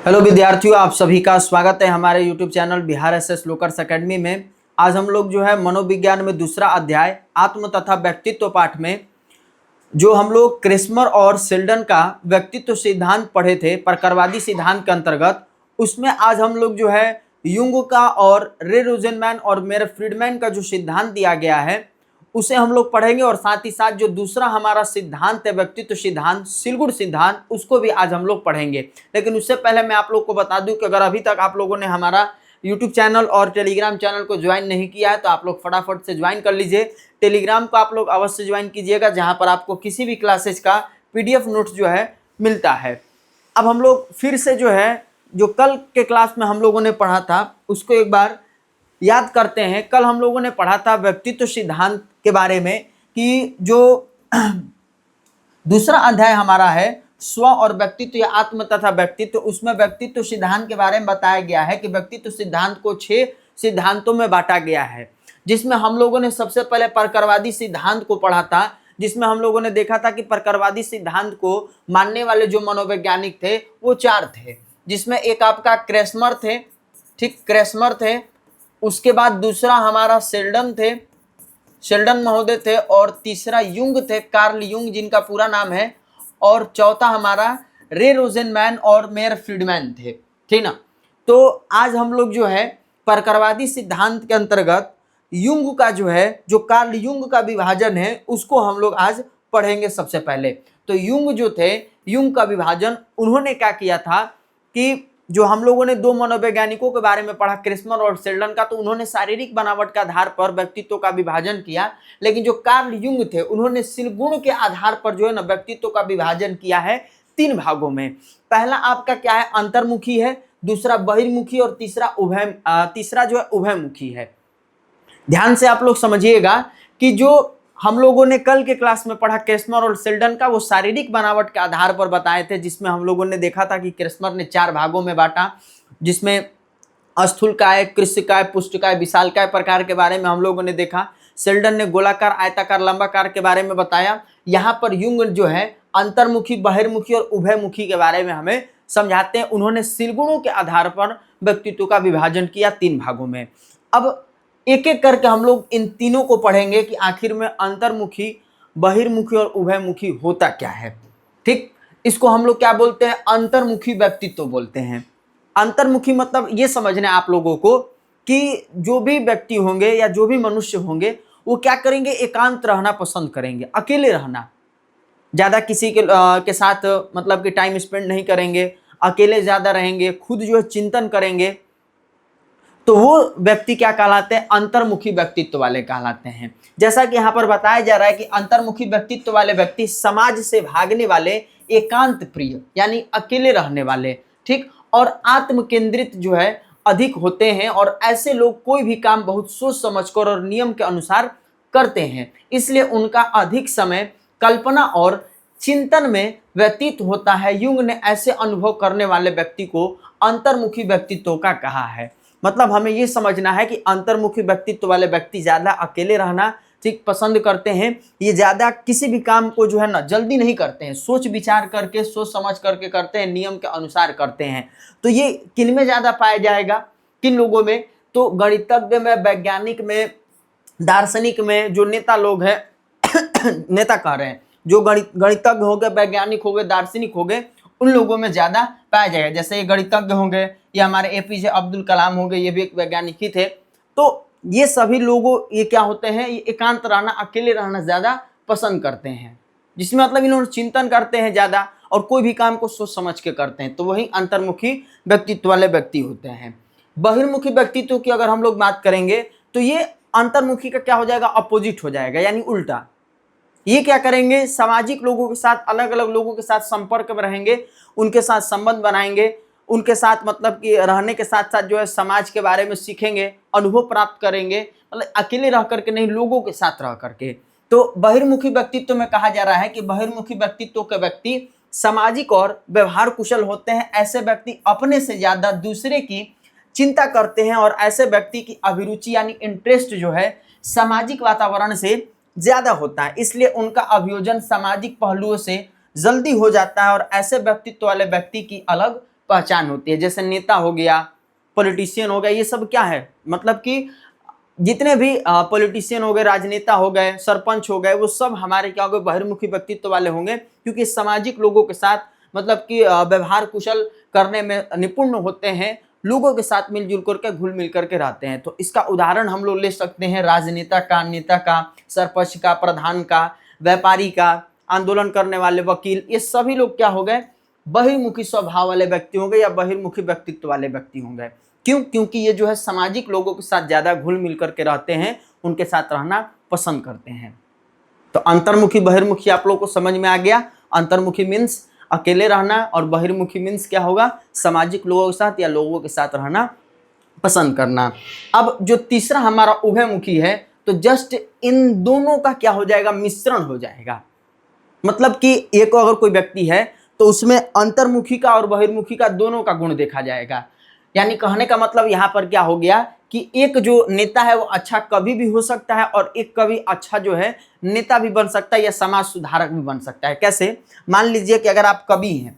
Hello विद्यार्थियों, आप सभी का स्वागत है हमारे YouTube channel Bihar SS lockers academy में। आज हम लोग जो है मनोविज्ञान में दूसरा अध्याय आत्म तथा व्यक्तित्व पाठ में जो हम लोग क्रेस्मर और शेल्डन का व्यक्तित्व सिद्धांत पढ़े थे प्रकारवादी सिद्धांत के अंतर्गत, उसमें आज हम लोग जो है युंग का और रे रोजेनमैन और मेयर फ्रीडमैन का जो सिद्धांत दिया गया है उसे हम लोग पढ़ेंगे। और साथ ही साथ जो दूसरा हमारा सिद्धांत है व्यक्तित्व सिद्धांत, सिलगुड़ सिद्धांत, उसको भी आज हम लोग पढ़ेंगे। लेकिन उससे पहले मैं आप लोग को बता दूं कि अगर अभी तक आप लोगों ने हमारा यूट्यूब चैनल और टेलीग्राम चैनल को ज्वाइन नहीं किया है तो आप लोग फटाफट से ज्वाइन कर लीजिए। टेलीग्राम को आप लोग अवश्य ज्वाइन कीजिएगा, जहां पर आपको किसी भी क्लासेज का PDF नोट्स जो है मिलता है। अब हम लोग फिर से जो है जो कल के क्लास में हम लोगों ने पढ़ा था उसको एक बार याद करते हैं। कल हम लोगों ने पढ़ा था व्यक्तित्व सिद्धांत के बारे में कि जो दूसरा अध्याय हमारा है स्व और व्यक्तित्व या आत्म तथा व्यक्तित्व, उसमें व्यक्तित्व सिद्धांत के बारे में बताया गया है कि व्यक्तित्व सिद्धांत को 6 सिद्धांतों में बांटा गया है, जिसमें हम लोगों ने सबसे पहले प्रकारवादी सिद्धांत को पढ़ा था, जिसमें हम लोगों ने देखा था कि प्रकारवादी सिद्धांत को मानने वाले जो मनोवैज्ञानिक थे वो 4 थे, जिसमें एक आपका क्रेस्मर थे, ठीक, क्रेस्मर थे। उसके बाद दूसरा हमारा शेल्डन महोदय थे, और तीसरा युंग थे, कार्ल युंग जिनका पूरा नाम है, और चौथा हमारा रे रोजेनमैन और मेयर फ्रीडमैन थे, ठीक ना। तो आज हम लोग जो है प्रकारवादी सिद्धांत के अंतर्गत युंग का जो है जो कार्ल युंग का विभाजन है उसको हम लोग आज पढ़ेंगे। सबसे पहले तो युंग जो थे, युंग का विभाजन उन्होंने क्या किया था कि जो हम लोगों ने 2 मनोवैज्ञानिकों के बारे में पढ़ा, क्रेस्मर और शेल्डन का, तो उन्होंने शारीरिक बनावट के आधार पर व्यक्तित्व का विभाजन किया। लेकिन जो कार्ल युंग थे उन्होंने सिलगुण के आधार पर जो है ना व्यक्तित्व का विभाजन किया है 3 भागों में। पहला आपका क्या है, अंतर्मुखी है, दूसरा बहिर्मुखी और तीसरा जो है उभयमुखी है। ध्यान से आप लोग समझिएगा कि जो हम लोगों ने कल के क्लास में पढ़ा क्रेस्मर और शेल्डन का, वो शारीरिक बनावट के आधार पर बताए थे, जिसमें हम लोगों ने देखा था कि क्रेस्मर ने 4 भागों में बांटा, जिसमें स्थूलकाय, कृष्णकाय, पुष्टकाय, विशालकाय प्रकार के बारे में हम लोगों ने देखा। शेल्डन ने गोलाकार, आयताकार, लंबाकार के बारे में बताया। यहाँ पर युंग जो है अंतर्मुखी, बहिर्मुखी और उभयमुखी के बारे में हमें समझाते हैं। उन्होंने सिलगुणों के आधार पर व्यक्तित्व का विभाजन किया 3 भागों में। अब एक एक करके हम लोग इन तीनों को पढ़ेंगे कि आखिर में अंतर्मुखी, बहिर्मुखी और उभयमुखी होता क्या है। ठीक, इसको हम लोग क्या बोलते हैं, अंतर्मुखी व्यक्तित्व बोलते हैं। अंतर्मुखी मतलब ये समझना है आप लोगों को कि जो भी व्यक्ति होंगे या जो भी मनुष्य होंगे वो क्या करेंगे, एकांत रहना पसंद करेंगे, अकेले रहना, ज्यादा किसी के साथ मतलब कि टाइम स्पेंड नहीं करेंगे, अकेले ज्यादा रहेंगे, खुद जो है चिंतन करेंगे, तो वो व्यक्ति क्या कहलाते हैं, अंतर्मुखी व्यक्तित्व वाले कहलाते हैं। जैसा कि यहाँ पर बताया जा रहा है कि अंतर्मुखी व्यक्तित्व वाले व्यक्ति समाज से भागने वाले, एकांत प्रिय यानी अकेले रहने वाले, ठीक, और आत्म केंद्रित जो है अधिक होते हैं, और ऐसे लोग कोई भी काम बहुत सोच समझकर और नियम के अनुसार करते हैं, इसलिए उनका अधिक समय कल्पना और चिंतन में व्यतीत होता है। युंग ने ऐसे अनुभव करने वाले व्यक्ति को अंतर्मुखी व्यक्तित्व का कहा है। मतलब हमें ये समझना है कि अंतर्मुखी व्यक्तित्व वाले व्यक्ति ज्यादा अकेले रहना ठीक पसंद करते हैं। ये ज्यादा किसी भी काम को जो है ना जल्दी नहीं करते हैं, सोच विचार करके, सोच समझ करके करते हैं, नियम के अनुसार करते हैं। तो ये किन में ज्यादा पाया जाएगा, किन लोगों में, तो गणितज्ञ में, वैज्ञानिक में, दार्शनिक में, जो नेता लोग हैं नेता कह रहे हैं, जो गणितज्ञ हो गए, वैज्ञानिक हो गए, दार्शनिक हो गए, उन लोगों में ज्यादा पाया जाएगा। जैसे ये गणितज्ञ होंगे, ये हमारे APJ अब्दुल कलाम हो गए, ये भी एक वैज्ञानिक ही थे। तो ये सभी लोगों ये क्या होते हैं, ये एकांत रहना, अकेले रहना ज्यादा पसंद करते हैं, जिसमें मतलब इन्होंने चिंतन करते हैं ज्यादा और कोई भी काम को सोच समझ के करते हैं, तो वही अंतर्मुखी व्यक्तित्व वाले व्यक्ति होते हैं। बहिर्मुखी व्यक्तित्व की अगर हम लोग बात करेंगे तो ये अंतर्मुखी का क्या हो जाएगा, अपोजिट हो जाएगा, यानी उल्टा। ये क्या करेंगे, सामाजिक लोगों के साथ, अलग अलग लोगों के साथ संपर्क में रहेंगे, उनके साथ संबंध बनाएंगे, उनके साथ मतलब कि रहने के साथ साथ जो है समाज के बारे में सीखेंगे, अनुभव प्राप्त करेंगे, मतलब अकेले रह करके नहीं, लोगों के साथ रह करके। तो बहिर्मुखी व्यक्तित्व में कहा जा रहा है कि बहिर्मुखी व्यक्तित्व के व्यक्ति सामाजिक और व्यवहार कुशल होते हैं। ऐसे व्यक्ति अपने से ज्यादा दूसरे की चिंता करते हैं, और ऐसे व्यक्ति की अभिरुचि यानी इंटरेस्ट जो है सामाजिक वातावरण से ज्यादा होता है, इसलिए उनका अभियोजन सामाजिक पहलुओं से जल्दी हो जाता है, और ऐसे व्यक्तित्व वाले व्यक्ति की अलग पहचान होती है। जैसे नेता हो गया, पॉलिटिशियन हो गया, ये सब क्या है, मतलब कि जितने भी पॉलिटिशियन हो गए, राजनेता हो गए, सरपंच हो गए, वो सब हमारे क्या हो गए, बहिर्मुखी व्यक्तित्व वाले होंगे, क्योंकि सामाजिक लोगों के साथ मतलब कि व्यवहार कुशल करने में निपुण होते हैं, लोगों के साथ मिलजुल करके घुल मिल करके रहते हैं। तो इसका उदाहरण हम लोग ले सकते हैं राजनेता का, नेता का, सरपंच का, प्रधान का, व्यापारी का, आंदोलन करने वाले वकील, ये सभी लोग क्या हो गए, बहिर्मुखी स्वभाव वाले व्यक्ति होंगे या बहिर्मुखी व्यक्तित्व वाले व्यक्ति होंगे। क्यों? क्योंकि ये जो है सामाजिक लोगों के साथ ज्यादा घुल मिल करके रहते हैं, उनके साथ रहना पसंद करते हैं। तो अंतर्मुखी बहिर्मुखी आप लोग को समझ में आ गया। अंतर्मुखी मीन्स अकेले रहना और बहिर्मुखी मीन्स क्या होगा, सामाजिक लोगों के साथ या लोगों के साथ रहना पसंद करना। अब जो तीसरा हमारा उभयमुखी है, तो जस्ट इन दोनों का क्या हो जाएगा, मिश्रण हो जाएगा। मतलब कि एक अगर कोई व्यक्ति है तो उसमें अंतर्मुखी का और बहिर्मुखी का दोनों का गुण देखा जाएगा। यानी कहने का मतलब यहाँ पर क्या हो गया कि एक जो नेता है वो अच्छा कवि भी हो सकता है और एक कवि अच्छा जो है नेता भी बन सकता है या समाज सुधारक भी बन सकता है। कैसे? मान लीजिए कि अगर आप कवि हैं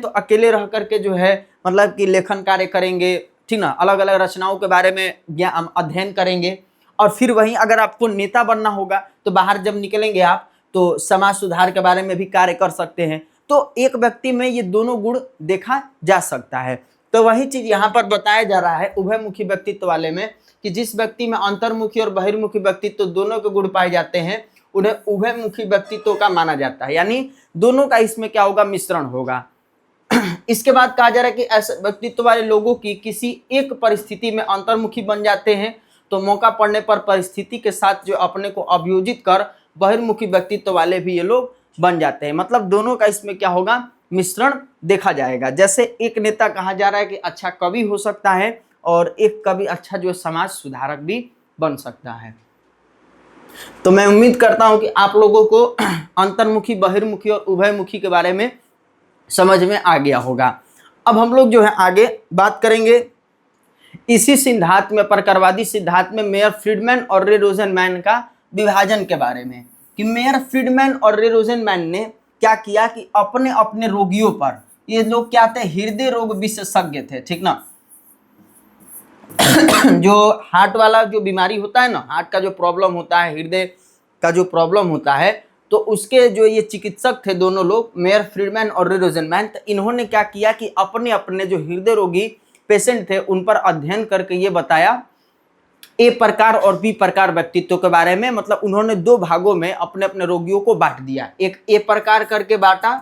तो अकेले रह करके जो है मतलब कि लेखन कार्य करेंगे, ठीक ना, अलग अलग रचनाओं के बारे में ज्ञान अध्ययन करेंगे। और फिर वहीं अगर आपको नेता बनना होगा तो बाहर जब निकलेंगे आप तो समाज सुधार के बारे में भी कार्य कर सकते हैं। तो एक व्यक्ति में ये दोनों गुण देखा जा सकता है। तो वही चीज यहाँ पर बताया जा रहा है उभयमुखी व्यक्तित्व वाले में, कि जिस व्यक्ति में अंतर्मुखी और बहिर्मुखी व्यक्तित्व दोनों के गुण पाए जाते हैं उन्हें उभयमुखी व्यक्तित्व का माना जाता है। यानी दोनों का इसमें क्या होगा, मिश्रण होगा। इसके बाद कहा जा रहा है कि ऐसे व्यक्तित्व वाले लोगों की किसी एक परिस्थिति में अंतर्मुखी बन जाते हैं तो मौका पड़ने पर परिस्थिति के साथ जो अपने को अभियोजित कर बहिर्मुखी व्यक्तित्व वाले भी ये लोग बन जाते हैं। मतलब दोनों का इसमें क्या होगा, मिश्रण देखा जाएगा। जैसे एक नेता कहा जा रहा है कि अच्छा कवि हो सकता है और एक कवि अच्छा जो समाज सुधारक भी बन सकता है। तो मैं उम्मीद करता हूं कि आप लोगों को अंतर्मुखी, बहिर्मुखी और उभयमुखी के बारे में समझ में आ गया होगा। अब हम लोग जो है आगे बात करेंगे इसी सिद्धांत में, प्रकारवादी सिद्धांत में मेयर फ्रीडमैन और रे रोज़नमैन का विभाजन के बारे में, कि मेयर फ्रीडमैन और रे रोज़नमैन ने क्या किया कि अपने अपने रोगियों पर, ये लोग क्या थे, हृदय रोग विशेषज्ञ थे, ठीक ना। जो हार्ट वाला जो बीमारी होता है ना, हार्ट का जो प्रॉब्लम होता है, हृदय का जो प्रॉब्लम होता है, तो उसके जो ये चिकित्सक थे दोनों लोग, मेयर फ्रीडमैन और रे रोज़नमैन, तो इन्होंने क्या किया कि अपने अपने जो हृदय रोगी पेशेंट थे उन पर अध्ययन करके ये बताया ए प्रकार और बी प्रकार व्यक्तित्व के बारे में। मतलब उन्होंने दो भागों में अपने अपने रोगियों को बांट दिया, एक ए प्रकार करके बांटा,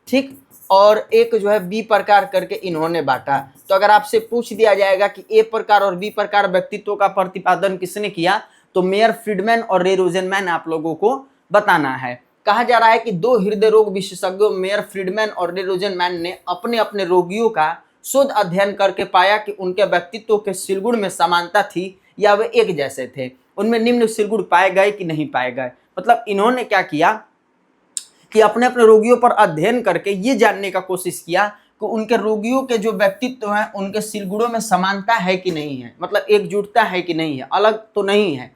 ठीक, और एक जो है बी प्रकार करके इन्होंने बांटा। तो अगर आपसे पूछ दिया जाएगा कि ए प्रकार और बी प्रकार व्यक्तित्व का प्रतिपादन किसने किया, तो मेयर फ्रीडमैन और रे रोज़नमैन आप लोगों को बताना है। कहा जा रहा है कि दो हृदय रोग विशेषज्ञों मेयर फ्रीडमैन और रे रोज़नमैन ने अपने अपने रोगियों का शोध अध्ययन करके पाया कि उनके व्यक्तित्व के सिलगुण में समानता थी या वे एक जैसे थे, उनमें निम्न सिलगुण पाए गए कि नहीं पाए गए। मतलब इन्होंने क्या किया कि अपने अपने रोगियों पर अध्ययन करके ये जानने का कोशिश किया कि उनके रोगियों के जो व्यक्तित्व हैं उनके सिलगुणों में समानता है कि नहीं है, मतलब एकजुटता है कि नहीं है, अलग तो नहीं है।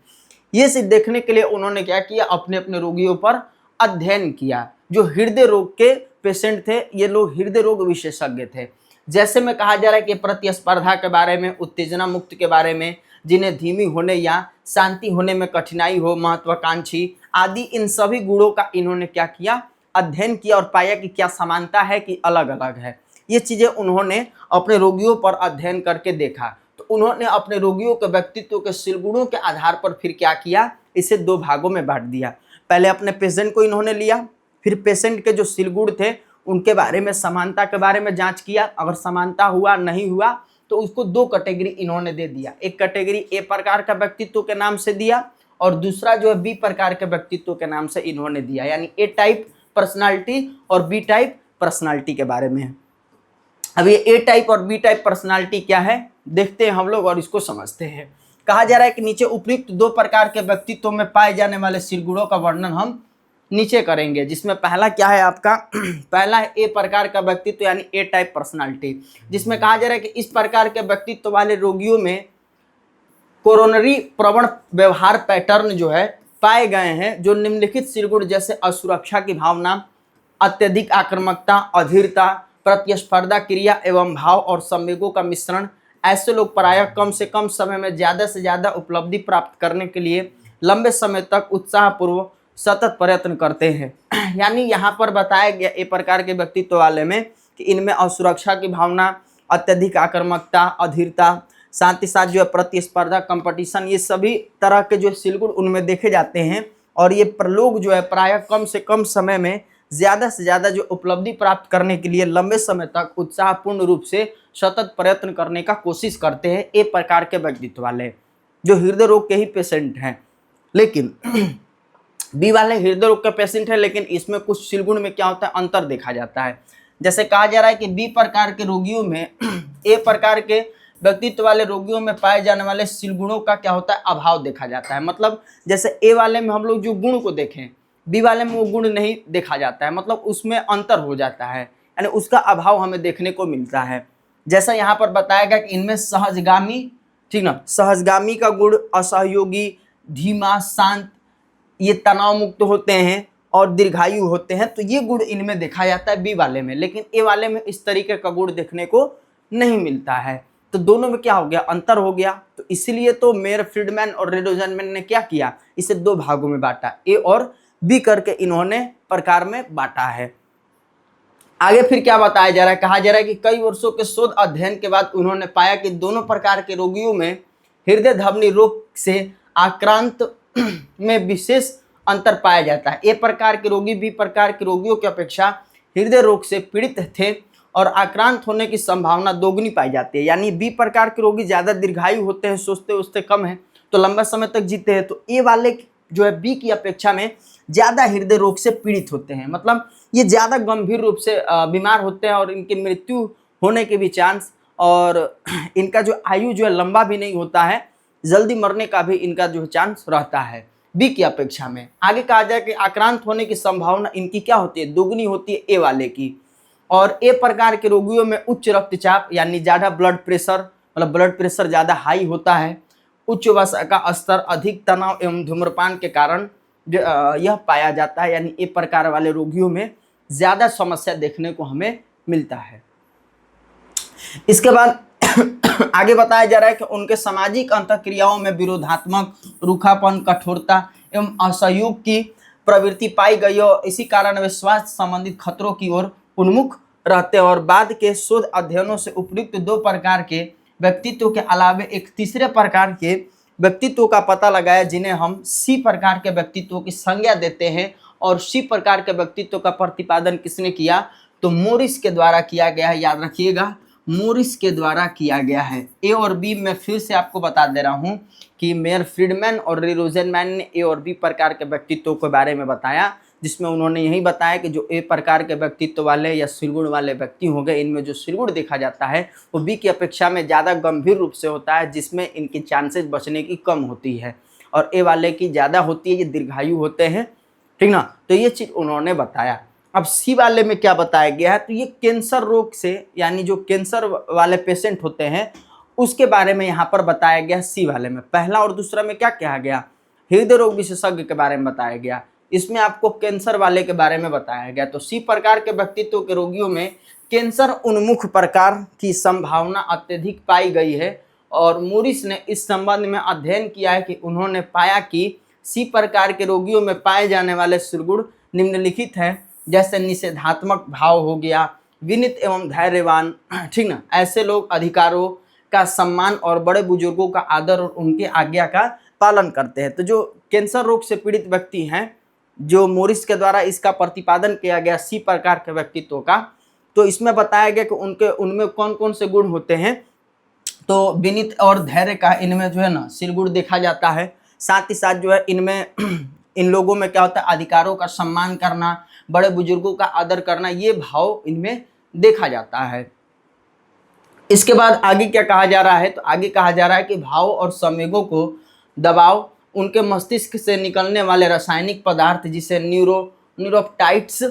ये सिर्फ देखने के लिए उन्होंने क्या किया, अपने अपने रोगियों पर अध्ययन किया। जो हृदय रोग के पेशेंट थे ये लोग हृदय रोग विशेषज्ञ थे। जैसे में कहा जा रहा है कि प्रतिस्पर्धा के बारे में, उत्तेजना मुक्त के बारे में, जिन्हें धीमी होने या शांति होने में कठिनाई हो, महत्वाकांक्षी आदि, इन सभी गुणों का इन्होंने क्या किया, अध्ययन किया और पाया कि क्या समानता है कि अलग अलग है। ये चीजें उन्होंने अपने रोगियों पर अध्ययन करके देखा। तो उन्होंने अपने रोगियों के व्यक्तित्व के सिलगुणों के आधार पर फिर क्या किया, इसे दो भागों में बांट दिया। पहले अपने पेशेंट को इन्होंने लिया, फिर पेशेंट के जो सिलगुण थे उनके बारे में, समानता के बारे में जांच किया। अगर समानता हुआ नहीं हुआ तो उसको दो कैटेगरी इन्होंने दे दिया। एक कैटेगरी ए प्रकार का व्यक्तित्व के नाम से दिया और दूसरा जो है बी प्रकार के व्यक्तित्व के नाम से इन्होंने दिया। यानी ए टाइप पर्सनालिटी और बी टाइप पर्सनालिटी के बारे में। अब ये ए टाइप और बी टाइप पर्सनालिटी क्या है देखते हैं हम लोग और इसको समझते हैं। कहा जा रहा है कि नीचे उपयुक्त दो प्रकार के व्यक्तित्व में पाए जाने वाले सिलगुणों का वर्णन हम नीचे करेंगे, जिसमें पहला क्या है आपका, पहला है ए प्रकार का व्यक्तित्व यानी ए टाइप पर्सनालिटी, जिसमें कहा जा रहा है कि इस प्रकार के व्यक्तित्व वाले रोगियों में कोरोनरी प्रवण व्यवहार पैटर्न जो है पाए गए हैं, जो निम्नलिखित सिलगुण जैसे असुरक्षा की भावना, अत्यधिक आक्रामकता, अधीरता, प्रतिस्पर्धा क्रिया एवं भाव और संवेगों का मिश्रण। ऐसे लोग प्रायः कम से कम समय में ज़्यादा से ज़्यादा उपलब्धि प्राप्त करने के लिए लंबे समय तक उत्साहपूर्वक सतत प्रयत्न करते हैं। यानी यहाँ पर बताया गया एक प्रकार के व्यक्तित्व वाले में कि इनमें असुरक्षा की भावना, अत्यधिक आक्रामकता, अधीरता, साथ ही साथ जो है प्रतिस्पर्धा, कंपटीशन, ये सभी तरह के जो सिलगुण उनमें देखे जाते हैं। और ये लोग जो है प्रायः कम से कम समय में ज़्यादा से ज़्यादा जो उपलब्धि प्राप्त करने के लिए लंबे समय तक उत्साहपूर्ण रूप से सतत प्रयत्न करने का कोशिश करते हैं। एक प्रकार के व्यक्तित्व वाले जो हृदय रोग के ही पेशेंट हैं। लेकिन बी वाले हृदय रोग के पेशेंट है, लेकिन इसमें कुछ सिलगुण में क्या होता है, अंतर देखा जाता है। जैसे कहा जा रहा है कि बी प्रकार के रोगियों में ए प्रकार के व्यक्तित्व वाले रोगियों में पाए जाने वाले सिलगुणों का क्या होता है, अभाव देखा जाता है। मतलब जैसे ए वाले में हम लोग जो गुण को देखें, बी वाले में वो गुण नहीं देखा जाता है, मतलब उसमें अंतर हो जाता है, यानी उसका अभाव हमें देखने को मिलता है। जैसा यहाँ पर बताया गया कि इनमें सहजगामी, ठीक ना, सहजगामी का गुण, असहयोगी, धीमा, शांत, ये तनाव मुक्त होते हैं और दीर्घायु होते हैं, तो ये गुण इनमें देखा जाता है बी वाले में। लेकिन ए वाले में इस तरीके का गुण देखने को नहीं मिलता है। तो दोनों में क्या हो गया, अंतर हो गया। तो इसलिए तो मेयर फ्रीडमैन और रे रोज़नमैन ने क्या किया, इसे दो भागों में बांटा, ए और बी करके इन्होंने प्रकार में बांटा है। आगे फिर क्या बताया जा रहा है, कहा जा रहा है कि कई वर्षों के शोध अध्ययन के बाद उन्होंने पाया कि दोनों प्रकार के रोगियों में हृदय धमनी रोग से आक्रांत में विशेष अंतर पाया जाता है। ए प्रकार के रोगी बी प्रकार के रोगियों की अपेक्षा हृदय रोग से पीड़ित थे और आक्रांत होने की संभावना दोगुनी पाई जाती है। यानी बी प्रकार के रोगी ज़्यादा दीर्घायु होते हैं, सोचते उससे कम है, तो लंबा समय तक जीते हैं। तो ए वाले जो है बी की अपेक्षा में ज़्यादा हृदय रोग से पीड़ित होते हैं, मतलब ये ज़्यादा गंभीर रूप से बीमार होते हैं और इनकी मृत्यु होने के भी चांस, और इनका जो आयु जो है लंबा भी नहीं होता है, जल्दी मरने का भी इनका जो चांस रहता है बी की अपेक्षा में। आगे कहा जाए कि आक्रांत होने की संभावना इनकी क्या होती है, दोगुनी होती है ए वाले की। और ए प्रकार के रोगियों में उच्च रक्तचाप यानी ज़्यादा ब्लड प्रेशर, मतलब ब्लड प्रेशर ज़्यादा हाई होता है, उच्च वसा का स्तर, अधिक तनाव एवं धूम्रपान के कारण यह पाया जाता है। यानी ए प्रकार वाले रोगियों में ज़्यादा समस्या देखने को हमें मिलता है। इसके बाद आगे बताया जा रहा है कि उनके सामाजिक अंतःक्रियाओं में विरोधात्मक, रूखापन, कठोरता एवं असहयोग की प्रवृत्ति पाई गई और इसी कारण वे स्वास्थ्य संबंधित खतरों की ओर उन्मुख रहते हैं। और बाद के शोध अध्ययनों से उपयुक्त दो प्रकार के व्यक्तित्व के अलावा एक तीसरे प्रकार के व्यक्तित्व का पता लगाया, जिन्हें हम सी प्रकार के व्यक्तित्व की संज्ञा देते हैं। और सी प्रकार के व्यक्तित्व का प्रतिपादन किसने किया, तो मोरिस के द्वारा किया गया है। याद रखिएगा, मोरिस के द्वारा किया गया है। ए और बी मैं फिर से आपको बता दे रहा हूँ कि मेयर फ्रीडमैन और रे रोज़नमैन ने ए और बी प्रकार के व्यक्तित्व के बारे में बताया, जिसमें उन्होंने यही बताया कि जो ए प्रकार के व्यक्तित्व वाले या सिलगुण वाले व्यक्ति हो गए, इनमें जो सिलगुण देखा जाता है वो बी की अपेक्षा में ज़्यादा गंभीर रूप से होता है, जिसमें इनकी चांसेस बचने की कम होती है, और ए वाले की ज़्यादा होती है, ये दीर्घायु होते हैं, ठीक ना। तो ये चीज़ उन्होंने बताया। अब सी वाले में क्या बताया गया है, तो ये कैंसर रोग से, यानी जो कैंसर वाले पेशेंट होते हैं उसके बारे में यहाँ पर बताया गया सी वाले में। पहला और दूसरा में क्या कहा गया, हृदय रोग विशेषज्ञ के बारे में बताया गया, इसमें आपको कैंसर वाले के बारे में बताया गया। तो सी प्रकार के व्यक्तित्व के रोगियों में कैंसर उन्मुख प्रकार की संभावना अत्यधिक पाई गई है। और मोरिस ने इस संबंध में अध्ययन किया है कि उन्होंने पाया कि सी प्रकार के रोगियों में पाए जाने वाले सिलगुण निम्नलिखित हैं, जैसे निषेधात्मक भाव हो गया, विनीत एवं धैर्यवान, ठीक ना, ऐसे लोग अधिकारों का सम्मान और बड़े बुजुर्गों का आदर और उनके आज्ञा का पालन करते हैं। तो जो कैंसर रोग से पीड़ित व्यक्ति हैं, जो मोरिस के द्वारा इसका प्रतिपादन किया गया सी प्रकार के व्यक्तित्व का, तो इसमें बताया गया कि उनमें कौन कौन से गुण होते हैं, तो विनीत और धैर्य का इनमें जो है ना सिलगुण देखा जाता है। साथ ही साथ जो है इनमें इन लोगों में क्या होता है, अधिकारों का सम्मान करना, बड़े बुजुर्गों का आदर करना, ये भाव इनमें देखा जाता है। इसके बाद आगे क्या कहा जा रहा है, तो आगे कहा जा रहा है कि भाव और संवेगों को दबाव, उनके मस्तिष्क से निकलने वाले रासायनिक पदार्थ जिसे न्यूरोपेप्टाइड्स,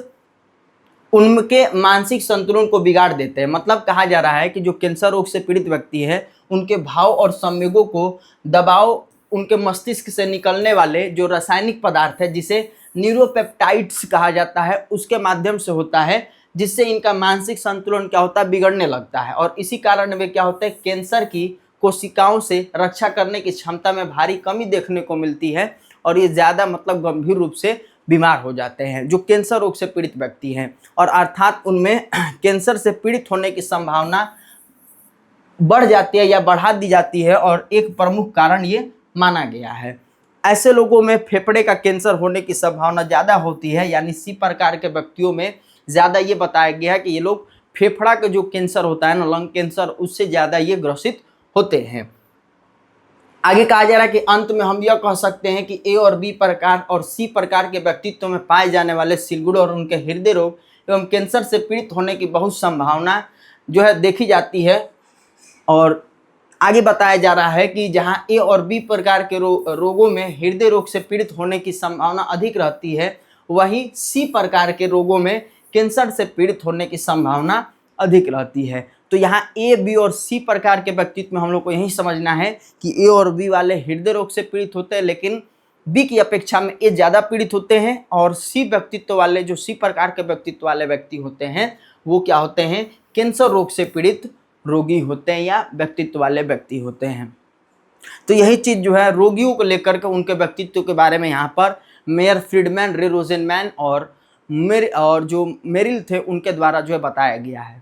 उनके मानसिक संतुलन को बिगाड़ देते हैं। मतलब कहा जा रहा है कि जो कैंसर रोग से पीड़ित व्यक्ति है, उनके भाव और संवेगों को दबाव, उनके मस्तिष्क से निकलने वाले जो रासायनिक पदार्थ है जिसे न्यूरोपेप्टाइड्स कहा जाता है, उसके माध्यम से होता है, जिससे इनका मानसिक संतुलन क्या होता है, बिगड़ने लगता है, और इसी कारण वे क्या होते हैं, कैंसर की कोशिकाओं से रक्षा करने की क्षमता में भारी कमी देखने को मिलती है, और ये ज़्यादा मतलब गंभीर रूप से बीमार हो जाते हैं जो कैंसर रोग से पीड़ित व्यक्ति हैं, और अर्थात उनमें कैंसर से पीड़ित होने की संभावना बढ़ जाती है या बढ़ा दी जाती है, और एक प्रमुख कारण ये माना गया है। ऐसे लोगों में फेफड़े का कैंसर होने की संभावना ज़्यादा होती है, यानी सी प्रकार के व्यक्तियों में ज़्यादा ये बताया गया है कि ये लोग फेफड़ा का जो कैंसर होता है ना, लंग कैंसर, उससे ज़्यादा ये ग्रसित होते हैं। आगे कहा जा रहा है कि अंत में हम यह कह सकते हैं कि ए और बी प्रकार और सी प्रकार के व्यक्तित्व में पाए जाने वाले सिलगुड़ और उनके हृदय रोग एवं कैंसर से पीड़ित होने की बहुत संभावना जो है देखी जाती है। और आगे बताया जा रहा है कि जहां ए और बी प्रकार के रोगों में हृदय रोग से पीड़ित होने की संभावना अधिक रहती है, वहीं सी प्रकार के रोगों में कैंसर से पीड़ित होने की संभावना अधिक रहती है। तो यहाँ ए, बी और सी प्रकार के व्यक्तित्व में हम लोग को यही समझना है कि ए और बी वाले हृदय रोग से पीड़ित होते हैं, लेकिन बी की अपेक्षा में ए ज़्यादा पीड़ित होते हैं, और सी व्यक्तित्व वाले, जो सी प्रकार के व्यक्तित्व वाले व्यक्ति होते हैं, वो क्या होते हैं, कैंसर रोग से पीड़ित रोगी होते हैं या व्यक्तित्व वाले व्यक्ति होते हैं। तो यही चीज़ जो है रोगियों को लेकर के उनके व्यक्तित्व के बारे में यहाँ पर मेयर फ्रीडमैन, रे रोजेनमैन और जो मेरिल थे उनके द्वारा जो है बताया गया है।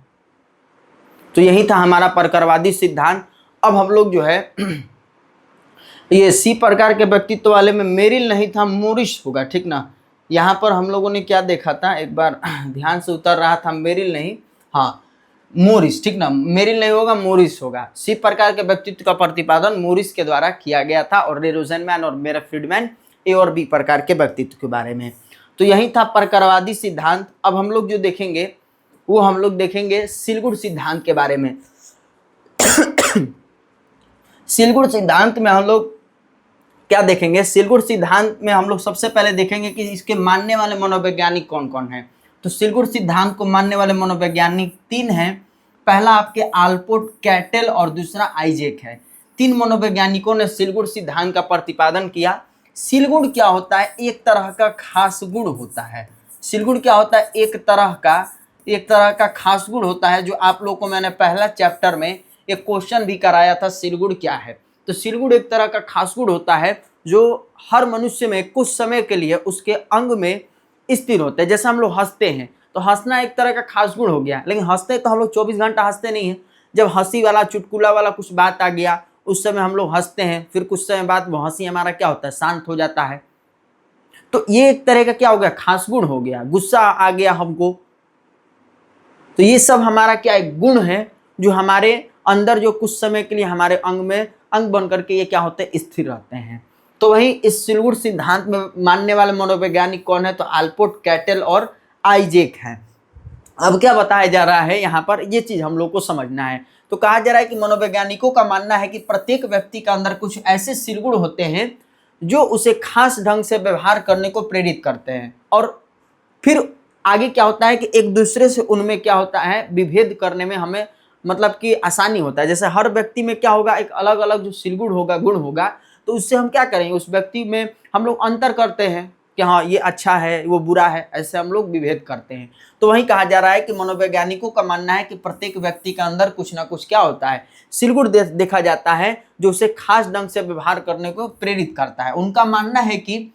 तो यही था हमारा परकरवादी सिद्धांत। अब हम लोग जो है ये सी प्रकार के व्यक्तित्व वाले में मेरिल नहीं था, मोरिस होगा, ठीक ना। यहाँ पर हम लोगों ने क्या देखा था, एक बार ध्यान से उतर रहा था, मेरिल नहीं, हाँ मोरिस, ठीक ना, मेरिल नहीं होगा, मोरिस होगा। सी प्रकार के व्यक्तित्व का प्रतिपादन मोरिस के द्वारा किया गया था, और रे रोजेनमैन और मेयर फ्रीडमैन ए और बी प्रकार के व्यक्तित्व के बारे में। तो यही था परकरवादी सिद्धांत। अब हम लोग जो देखेंगे वो हम लोग देखेंगे सिलगुड़ सिद्धांत के बारे में। सिलगुड़ सिद्धांत में हम लोग क्या देखेंगे, सिलगुड़ सिद्धांत में हम लोग सबसे पहले देखेंगे कि इसके मानने वाले मनोवैज्ञानिक कौन कौन हैं। तो सिलगुड़ सिद्धांत को मानने वाले मनोवैज्ञानिक 3 हैं। पहला आपके आल्पोर्ट, कैटेल और दूसरा आइजैक है। 3 मनोवैज्ञानिकों ने सिलगुड़ सिद्धांत का प्रतिपादन किया। सिलगुड़ क्या होता है, एक तरह का खास गुण होता है। सिलगुड़ क्या होता है, एक तरह का खास गुण होता है, जो आप लोगों को मैंने पहला चैप्टर में एक क्वेश्चन भी कराया था, सिलगुड़ क्या है। तो सिलगुड़ एक तरह का खास गुण होता है जो हर मनुष्य में कुछ समय के लिए उसके अंग में स्थिर होता है। जैसे हम लोग हंसते हैं, तो हंसना एक तरह का खास गुण हो गया, लेकिन हंसते तो हम लोग 24 घंटा हंसते नहीं हैं। जब हंसी वाला, चुटकुला वाला कुछ बात आ गया, उस समय हम लोग हंसते हैं, फिर कुछ समय बाद वो हंसी हमारा क्या होता है, शांत हो जाता है। तो ये एक तरह का क्या हो गया, खास गुण हो गया। गुस्सा आ गया हमको, तो ये सब हमारा क्या एक गुण है जो हमारे अंदर जो कुछ समय के लिए हमारे अंग में अंग बन करके ये क्या होते हैं, स्थिर रहते हैं। तो वही इस सिलगुड़ सिद्धांत में मानने वाले मनोवैज्ञानिक कौन है, तो आल्पोर्ट, कैटेल और आइजैक हैं। अब क्या बताया जा रहा है यहाँ पर, ये चीज हम लोग को समझना है। तो कहा जा रहा है कि मनोवैज्ञानिकों का मानना है कि प्रत्येक व्यक्ति के अंदर कुछ ऐसे सिलगुण होते हैं जो उसे खास ढंग से व्यवहार करने को प्रेरित करते हैं, और फिर आगे क्या होता है कि एक दूसरे से उनमें क्या होता है, विभेद करने में हमें मतलब कि आसानी होता है। जैसे हर व्यक्ति में क्या होगा, एक अलग अलग जो सिलगुण होगा, गुण होगा, तो उससे हम क्या करेंगे, उस व्यक्ति में हम लोग अंतर करते हैं कि हाँ ये अच्छा है, वो बुरा है, ऐसे हम लोग विभेद करते हैं। तो वही कहा जा रहा है कि मनोवैज्ञानिकों का मानना है कि प्रत्येक व्यक्ति के अंदर कुछ ना कुछ क्या होता है, सिलगुण देखा जाता है जो उसे खास ढंग से व्यवहार करने को प्रेरित करता है। उनका मानना है कि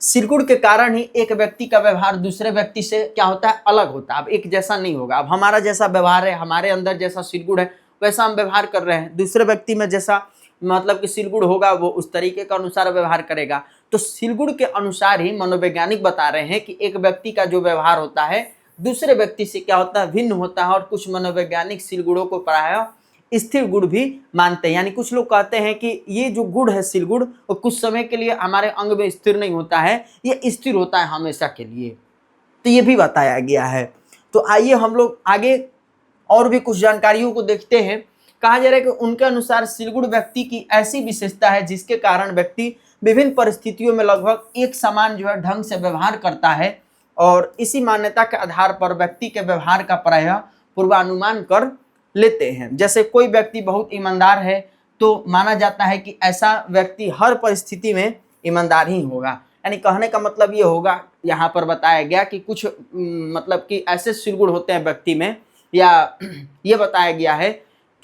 सिलगुण के कारण ही एक व्यक्ति का व्यवहार दूसरे व्यक्ति से क्या होता है, अलग होता है। अब एक जैसा नहीं होगा। अब हमारा जैसा व्यवहार है, हमारे अंदर जैसा सिलगुण है, वैसा हम व्यवहार कर रहे हैं। दूसरे व्यक्ति में जैसा मतलब कि सिलगुण होगा, वो उस तरीके के अनुसार व्यवहार करेगा। तो सिलगुण के अनुसार ही मनोवैज्ञानिक बता रहे हैं कि एक व्यक्ति का जो व्यवहार होता है दूसरे व्यक्ति से क्या होता है, भिन्न होता है। और कुछ मनोवैज्ञानिक सिलगुणों को प्रायः स्थिर गुण भी मानते हैं। यानी कुछ लोग कहते हैं कि ये जो गुण है सिलगुण, वो कुछ समय के लिए हमारे अंग में स्थिर नहीं होता है, ये स्थिर होता है हमेशा के लिए। तो ये भी बताया गया है। तो आइए हम लोग आगे और भी कुछ जानकारियों को देखते हैं। कहा जा रहा है कि उनके अनुसार सिलगुण व्यक्ति की ऐसी विशेषता है जिसके कारण व्यक्ति विभिन्न परिस्थितियों में लगभग एक समान जो है ढंग से व्यवहार करता है, और इसी मान्यता के आधार पर व्यक्ति के व्यवहार का प्रायः पूर्वानुमान कर लेते हैं। जैसे कोई व्यक्ति बहुत ईमानदार है तो माना जाता है कि ऐसा व्यक्ति हर परिस्थिति में ईमानदार ही होगा। यानी कहने का मतलब ये होगा, यहाँ पर बताया गया कि कुछ मतलब कि ऐसे सील गुण होते हैं व्यक्ति में, या ये बताया गया है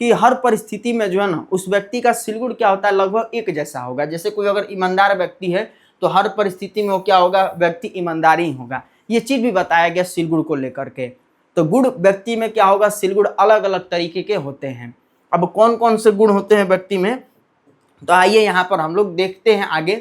कि हर परिस्थिति में जो है ना उस व्यक्ति का सील गुण क्या होता है, लगभग एक जैसा होगा। जैसे कोई अगर ईमानदार व्यक्ति है तो हर परिस्थिति में वो क्या होगा, व्यक्ति ईमानदारी ही होगा। ये चीज भी बताया गया सील गुण को लेकर के। तो गुण व्यक्ति में क्या होगा, सील गुण अलग अलग तरीके के होते हैं। अब कौन कौन से गुण होते हैं व्यक्ति में, तो आइए यहाँ पर हम लोग देखते हैं आगे।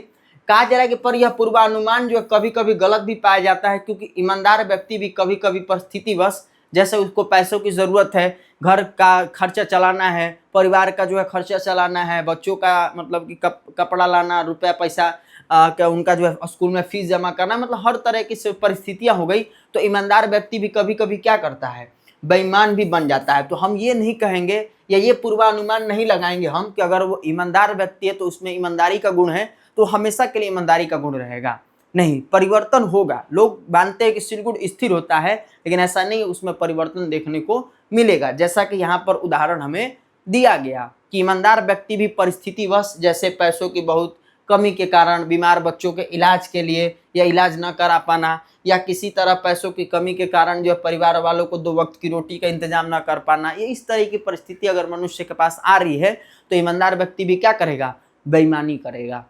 कहा जा रहा है कि पर यह पूर्वानुमान जो है कभी कभी गलत भी पाया जाता है, क्योंकि ईमानदार व्यक्ति भी कभी कभी परिस्थितिवश, जैसे उसको पैसों की ज़रूरत है, घर का खर्चा चलाना है, परिवार का जो है खर्चा चलाना है, बच्चों का मतलब कि कपड़ा लाना, रुपया पैसा क्या उनका जो है स्कूल में फीस जमा करना, मतलब हर तरह की परिस्थितियाँ हो गई, तो ईमानदार व्यक्ति भी कभी कभी क्या करता है, बेईमान भी बन जाता है। तो हम ये नहीं कहेंगे या ये पूर्वानुमान नहीं लगाएंगे हम कि अगर वो ईमानदार व्यक्ति है तो उसमें ईमानदारी का गुण है तो हमेशा के लिए ईमानदारी का गुण रहेगा। नहीं, परिवर्तन होगा। लोग मानते हैं कि सील गुण स्थिर होता है, लेकिन ऐसा नहीं, उसमें परिवर्तन देखने को मिलेगा। जैसा कि यहाँ पर उदाहरण हमें दिया गया कि ईमानदार व्यक्ति भी परिस्थितिवश, जैसे पैसों की बहुत कमी के कारण बीमार बच्चों के इलाज के लिए या इलाज न करा पाना, या किसी तरह पैसों की कमी के कारण जो परिवार वालों को 2 वक्त की रोटी का इंतजाम न कर पाना, ये इस तरह की परिस्थिति अगर मनुष्य के पास आ रही है तो ईमानदार व्यक्ति भी क्या करेगा, बेईमानी करेगा।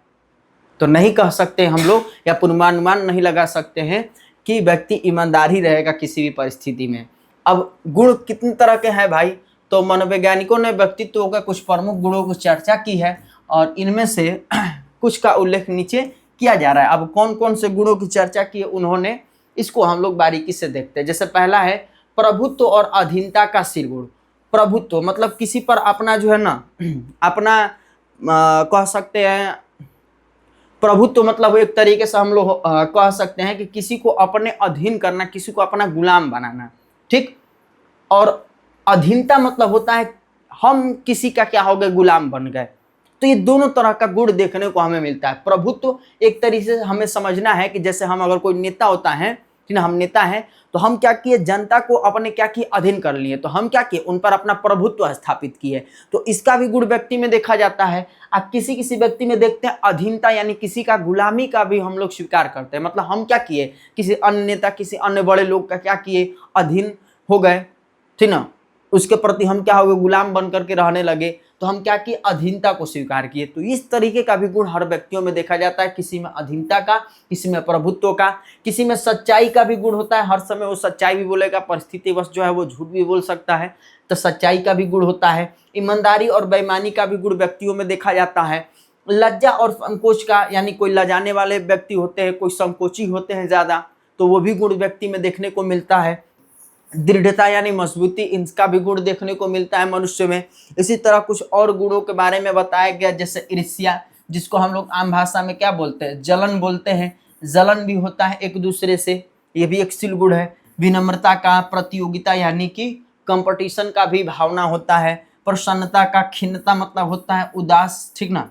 तो नहीं कह सकते हम लोग या पूर्वानुमान नहीं लगा सकते हैं कि व्यक्ति ईमानदार ही रहेगा किसी भी परिस्थिति में। अब गुण कितने तरह के हैं भाई, तो मनोवैज्ञानिकों ने व्यक्तित्व के कुछ प्रमुख गुणों की चर्चा की है और इनमें से कुछ का उल्लेख नीचे किया जा रहा है। अब कौन कौन से गुणों की चर्चा की है उन्होंने, इसको हम लोग बारीकी से देखते हैं। जैसे पहला है प्रभुत्व और अधीनता का सील गुण। प्रभुत्व मतलब किसी पर अपना जो है ना अपना कह सकते हैं, प्रभुत्व मतलब एक तरीके से हम लोग कह सकते हैं कि किसी को अपने अधीन करना, किसी को अपना गुलाम बनाना, ठीक। और अधीनता मतलब होता है हम किसी का क्या हो गए, गुलाम बन गए। तो ये दोनों तरह का गुण देखने को हमें मिलता है। प्रभुत्व एक तरीके से हमें समझना है कि जैसे हम अगर कोई नेता होता है, ठीक ना, हम नेता हैं तो हम क्या किए, जनता को अपने क्या किए, अधीन कर लिए, तो हम क्या किए, उन पर अपना प्रभुत्व स्थापित किए। तो इसका भी गुण व्यक्ति में देखा जाता है। अब किसी किसी व्यक्ति में देखते हैं अधीनता, यानी किसी का गुलामी का भी हम लोग स्वीकार करते हैं। मतलब हम क्या किए, किसी अन्य नेता, किसी अन्य बड़े लोग का क्या किए, अधीन हो गए, ठीक ना, उसके प्रति हम क्या हो गए, गुलाम बन करके रहने लगे। तो हम क्या किए, अधीनता को स्वीकार किए। तो इस तरीके का भी गुण हर व्यक्तियों में देखा जाता है, किसी में अधीनता का, किसी में प्रभुत्व का, किसी में सच्चाई का भी गुण होता है। हर समय वो सच्चाई भी बोलेगा, परिस्थितिवश जो है वो झूठ भी बोल सकता है, तो सच्चाई का भी गुण होता है। ईमानदारी और बेईमानी का भी गुण व्यक्तियों में देखा जाता है। लज्जा और संकोच का, यानी कोई लजाने वाले व्यक्ति होते हैं, कोई संकोची होते हैं ज़्यादा, तो वो भी गुण व्यक्ति में देखने को मिलता है। दृढ़ता यानी मजबूती, इनका भी गुण देखने को मिलता है मनुष्य में। इसी तरह कुछ और गुणों के बारे में बताया गया, जैसे ईर्ष्या, जिसको हम लोग आम भाषा में क्या बोलते हैं, जलन बोलते हैं। जलन भी होता है एक दूसरे से, ये भी एक सील गुण है। विनम्रता का, प्रतियोगिता यानी कि कंपटीशन का भी भावना होता है। प्रसन्नता का, खिन्नता मतलब होता है उदास, ठीक ना,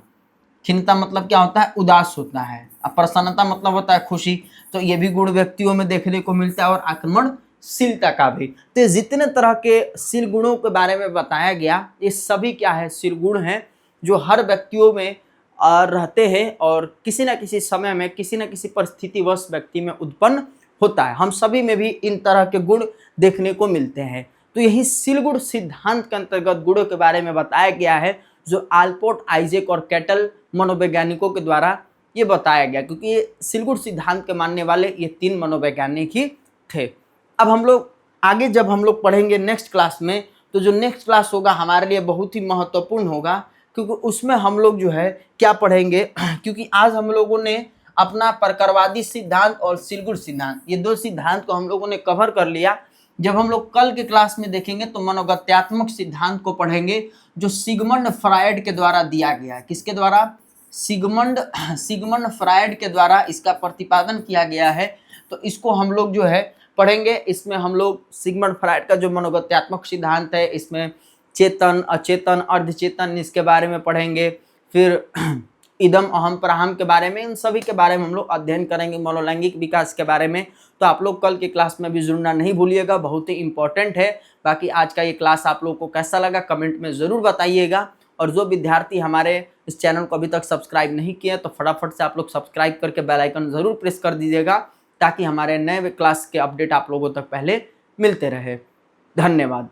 खिन्नता मतलब क्या होता है, उदास होता है। अब प्रसन्नता मतलब होता है खुशी। तो ये भी गुण व्यक्तियों में देखने को मिलता है। और आक्रमणशीलता का भी। तो जितने तरह के सील गुणों के बारे में बताया गया, ये सभी क्या है, सील गुण हैं जो हर व्यक्तियों में रहते हैं और किसी न किसी समय में, किसी न किसी परिस्थितिवश व्यक्ति में उत्पन्न होता है। हम सभी में भी इन तरह के गुण देखने को मिलते हैं। तो यही सील गुण सिद्धांत के अंतर्गत गुणों के बारे में बताया गया है, जो आल्पोर्ट, आइजैक और कैटल मनोवैज्ञानिकों के द्वारा ये बताया गया, क्योंकि ये सील गुण सिद्धांत के मानने वाले ये 3 मनोवैज्ञानिक ही थे। अब हम लोग आगे जब हम लोग पढ़ेंगे नेक्स्ट क्लास में, तो जो नेक्स्ट क्लास होगा हमारे लिए बहुत ही महत्वपूर्ण होगा, क्योंकि उसमें हम लोग जो है क्या पढ़ेंगे क्योंकि आज हम लोगों ने अपना प्रकारवादी सिद्धांत और सील गुण सिद्धांत, ये 2 सिद्धांत को हम लोगों ने कवर कर लिया। जब हम लोग कल के क्लास में देखेंगे तो मनोगत्यात्मक सिद्धांत को पढ़ेंगे, जो सिगमंड फ्रायड के द्वारा दिया गया है। किसके द्वारा, सिगमंड फ्रायड के द्वारा इसका प्रतिपादन किया गया है। तो इसको हम लोग जो है पढ़ेंगे। इसमें हम लोग सिगमंड फ्रायड का जो मनोगत्यात्मक सिद्धांत है, इसमें चेतन, अचेतन, अर्धचेतन, इसके बारे में पढ़ेंगे। फिर इदम, अहम, प्रहम के बारे में, इन सभी के बारे में हम लोग अध्ययन करेंगे, मनोलैंगिक विकास के बारे में। तो आप लोग कल की क्लास में भी जुड़ना नहीं भूलिएगा, बहुत ही इंपॉर्टेंट है। बाकी आज का ये क्लास आप लोगों को कैसा लगा कमेंट में ज़रूर बताइएगा। और जो विद्यार्थी हमारे इस चैनल को अभी तक सब्सक्राइब नहीं किए तो फटाफट से आप लोग सब्सक्राइब करके बेल आइकन ज़रूर प्रेस कर दीजिएगा, ताकि हमारे नए क्लास के अपडेट आप लोगों तक पहले मिलते रहे। धन्यवाद।